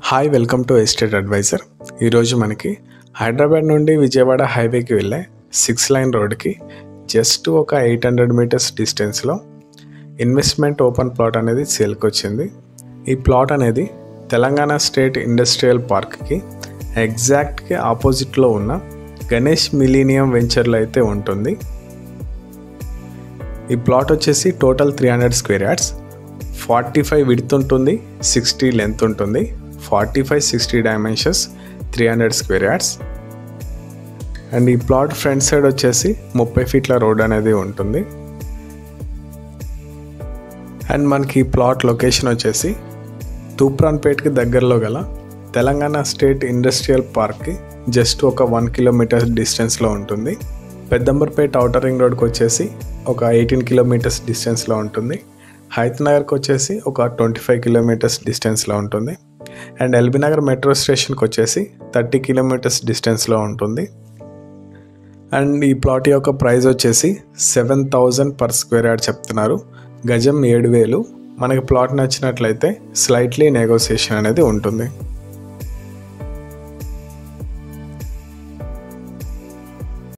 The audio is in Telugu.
Hi welcome to estate advisor. ఈరోజు మనకి హైదరాబాద్ నుండి విజయవాడ హైవేకి వెళ్ళే 6 లైన్ రోడ్కి జస్ట్ ఒక 800 మీటర్స్ డిస్టెన్స్లో ఇన్వెస్ట్మెంట్ ఓపెన్ ప్లాట్ అనేది సేల్కి వచ్చింది. ఈ ప్లాట్ అనేది తెలంగాణ స్టేట్ ఇండస్ట్రియల్ పార్క్కి ఎగ్జాక్ట్గా ఆపోజిట్లో ఉన్న గణేష్ మిలీనియం వెంచర్లో అయితే ఉంటుంది. ఈ ప్లాట్ వచ్చేసి టోటల్ 300 స్క్వేర్ యార్డ్స్, 45 విడ్త్ ఉంటుంది, 60 లెంత్ ఉంటుంది, 45-60 డైమెన్షన్స్, 300 స్క్వేర్ యార్డ్స్. అండ్ ఈ ప్లాట్ ఫ్రంట్ సైడ్ వచ్చేసి 30 ఫీట్ల రోడ్ అనేది ఉంటుంది. అండ్ మనకి ఈ ప్లాట్ లొకేషన్ వచ్చేసి తూప్రాన్పేట్కి దగ్గరలో గల తెలంగాణ స్టేట్ ఇండస్ట్రియల్ పార్క్కి జస్ట్ ఒక 1 కిలోమీటర్ డిస్టెన్స్లో ఉంటుంది. పెద్దంబర్పేట్ ఔటర్ రింగ్ రోడ్కి వచ్చేసి ఒక 18 కిలోమీటర్స్ డిస్టెన్స్లో ఉంటుంది. హైత్ నగర్కి వచ్చేసి ఒక 25 కిలోమీటర్స్ డిస్టెన్స్లో ఉంటుంది. అండ్ ఎల్బీ నగర్ మెట్రో స్టేషన్కి వచ్చేసి 30 కిలోమీటర్స్ డిస్టెన్స్లో ఉంటుంది. అండ్ ఈ ప్లాట్ యొక్క ప్రైస్ వచ్చేసి 7,000 పర్ స్క్వేర్ యార్డ్ చెప్తున్నారు. గజం 7,000. మనకి ప్లాట్ నచ్చినట్లయితే స్లైట్లీ నెగోసియేషన్ అనేది ఉంటుంది.